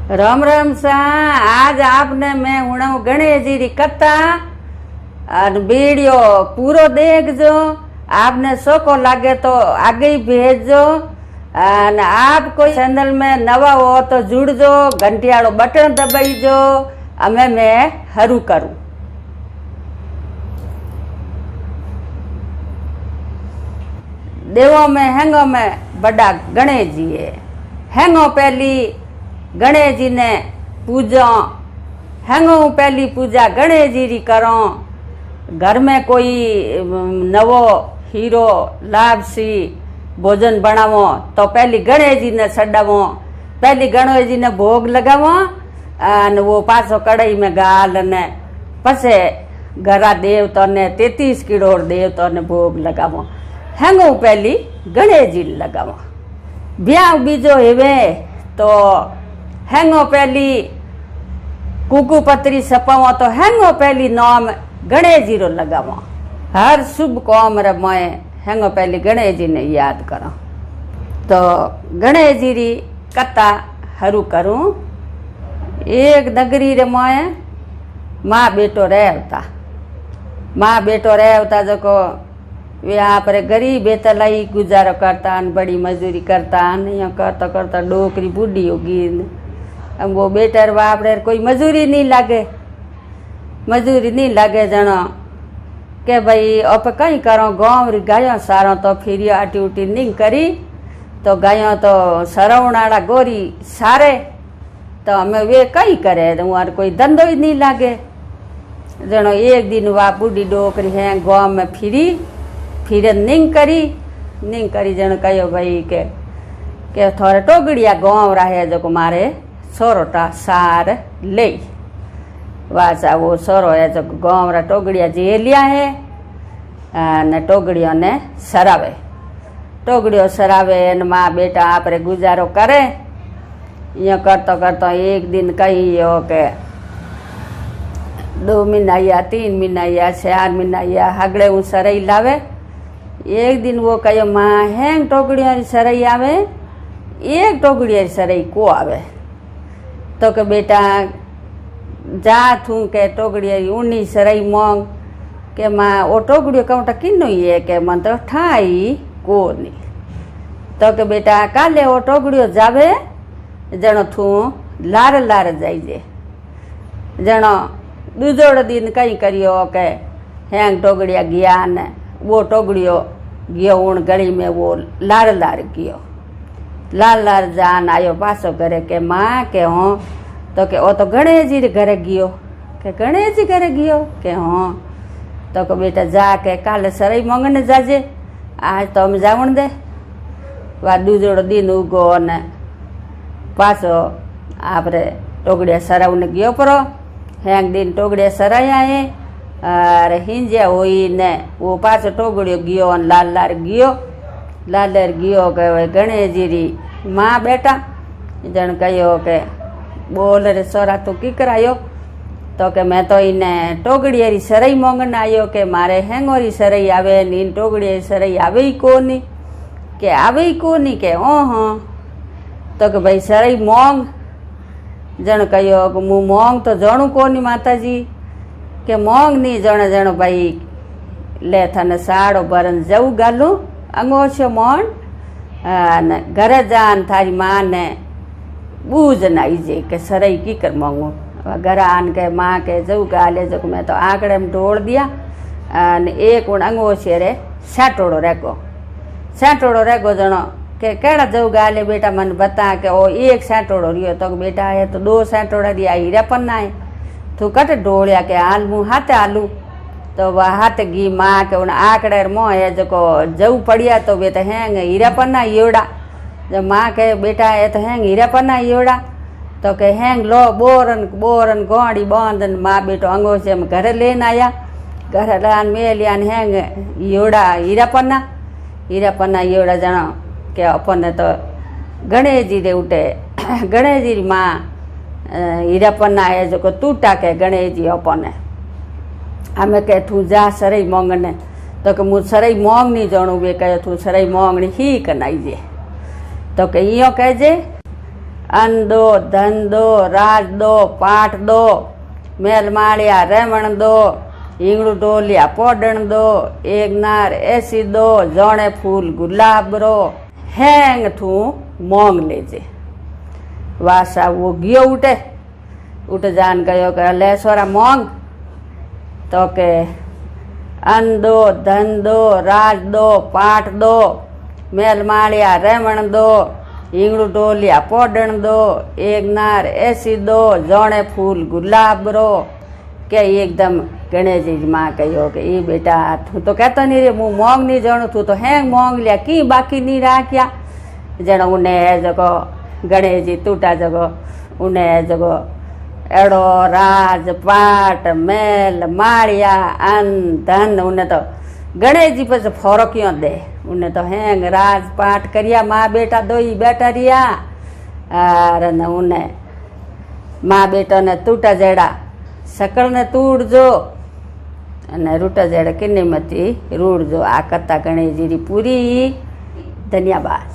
राम राम सा। आज आपने मैं हूँ गणेश जी री कथा और वीडियो पूरो देखजो। आपने सोको लागे तो आगे ही भेजो। और आप कोई चैनल में नवा हो तो जुड़जो, घंटी वालो बटन दबाईजो। अमे मैं हरू करूँ। देवों में हेंगो में बड़ा गणेश जी है। हेंगो पहली गणेश जी ने पूजो। हेंगो पहली पूजा गणेश जी री करो। घर में कोई नवो हीरो लाभसी भोजन बनावो तो पहली गणेश जी ने चढ़ावो। पहली गणेश जी ने भोग लगावो और वो पाछो कढ़ाई में गाल ने पछे घरा देवता ने 33 करोड़ देवता ने भोग लगावो। हेंगो पहली गणेश जी लगावो। ब्याह बीजो हेवे तो हेंगो पहली कुकू पत्री सपावो तो हेंगो पहली नाम गणेश जी रो लगावो। हर शुभ काम रे मैं हेंगो पहली गणेश जी ने याद करो। तो गणेश जी री कथा हरू करूं। एक नगरी रे मैं माँ बेटो रहता। माँ बेटो रहता जो यहाँ पर गरीब बेतलाई गुजारो करता बड़ी मजदूरी करता यहाँ करता करता डोकरी बूढ़ी होगी। अब वो बेटर बाप रे कोई मजूरी नहीं लागे जनो के भाई अब कहीं करो गाँव री गायों सारो तो फिर आटी उटी नहीं करी तो गायों तो सरवणाड़ा गोरी सारे तो हमें वे कहीं करे तो वहाँ कोई धंधो ही नहीं लागे। जनो एक दिन वह बूढ़ी डोकरी है गाँव में फिर नहीं करी जन कहो भाई के थोड़े टोगड़िया गाँव रहे जो मारे सोरोटा सार ले वाचा वो सोरो है जो गाँव रा टोगड़िया जे लिया है न टोगड़ियों ने सरावे। टोगड़ियों सरावे न माँ बेटा आप रे गुजारो करे। यो करतो करतो एक दिन कही हो के 2 महीना या 3 महीना या 4 महीना या हगड़े ऊ सरई लावे। एक दिन वो कहो माँ हेंग टोकड़ियों सरई आवे एक टोकड़ी सरई को आवे तो के बेटा जा थू के टोकड़ी ऊनी सरई मोंग के माँ वो टोकड़ियों कहूँ किन्नो ये के मन तो ठाई को नहीं तो के बेटा काले वो टोकड़ियों जावे जनो थू लार जाइजे। जनो दूजोड़ दिन कहीं करियो के हेंग टोकड़िया गया ने वो टोकड़ियों गयो उन गली में वो लार गयो। लार जान आयो पासो करे के माँ के हों तो के ओ तो गणेश जी घरे गयो के गणेश जी घरे गयो के हों तो के बेटा जाके काले सरई मंगने जाजे आज तो हम जावण दे। वा दूजोड़ो दिन उगो ने पासो आपरे टोकड़िया सरावने गयो परो। हेंग दिन टोकड़िया सराई आए अरे हिंजिया हुई ने वो पाछो टोगड़ियो गयो लाल गयो के गणेश जी री माँ बेटा जन कहो के बोल रे सोरा तू की करायो तो के मैं तो इन्हें टोगड़िया री सरई मोंगन आयो के मारे हेंगो री सरई आवे नीन टोगड़िया री सरई आवे ही कोनी के ओहो तो के भाई सरई मोंग जन कहो कि मु मोंग तो जाणू कोनी माताजी के मोंग नहीं जण भाई ले थने साड़ो बरन जऊ गालू अंगोछो मोन घरे जान थारी माँ ने बूझ नाई जे के सरई की कर मांगू। घर आन के माँ के जऊ गाले जो मैं तो आंकड़े में ढोल दिया एक उन अंगोछे रे साटोड़ो रेगो जनो के केड़ा जऊ गाले बेटा मन बता के ओ एक साटोड़ो रियो तो बेटा है तो 2 साटोड़ा दिया हीरा पन्ना है तू कट डोलिया के आलू हाथे आलू तो वह हाथ गी माँ के उन आंकड़े मोह है जो जऊ पड़िया तो बेटा हैंग हीरा पन्ना योड़ा जब माँ के बेटा है तो हैंग हीरा पन्ना योड़ा तो के हैंग लो बोरन गोड़ी बांधन माँ बेटो अंगोछे में घरे लेन आया। घर लान में लियान हैंग योड़ा हीरा पन्ना योड़ा जानो के अपन तो गणेश जी रे उठे गणेश जी माँ हीरा पन्ना है जो टूटा के गणेश जी अपने हमें कह तू जा सरई मोंगने तो के मु सरई मोंग नहीं जाणू वे कहे तू सरई मोंगनी ही कनाई जे तो के यो कहे जे અન્ન દો, ધન દો, રાજ દો, પાઠ દો, મેલ માળિયા રેમણ દો, હિંગળું ઢોલિયા પોડણ દો, એકનાર એસી દો, જોણે ફૂલ ગુલાબ રો, હેંગ ઠું મોંગ લેજે. વાસા वो ગયો ઉઠ જાન ગયો કે લે સોરા મોંગ. તો કે અન્ન દો, ધન દો, રાજ દો, પાઠ દો, મેલ માળિયા રેમણ દો, હિંગળું ઢોલિયા પોડણ દો, એકનાર એસી દો, જોણે ફૂલ ગુલાબ રો. કે એકદમ ગણેશજી માં કહ્યો કે એ બેટા તું તો કહેતો નહીં રે હું મોંગ નહીં જાણું, તું તો હેંગ મોંગ લ્યા કી બાકી નહીં રાખ્યા. જણ ઉને જગો ગણેશજી તૂટા જગો ઉને જગો એડો રાજ પાટ મેલ માળિયા અન્ન ધન ઉને તો ગણેશજી પછી ફોરક્યો દે. ઉને તો હેંગ રાજ પાઠ કર્યા મા બેટા દોઈ બેટા રહ્યા. અરે ને ઉને મા બેટાને તૂટા જેડા સકળને તૂડજો અને રૂટા જેડા કિન્નીમતી રૂડજો. આ કથા ગણેશજીની પૂરી. ધન્યવાદ.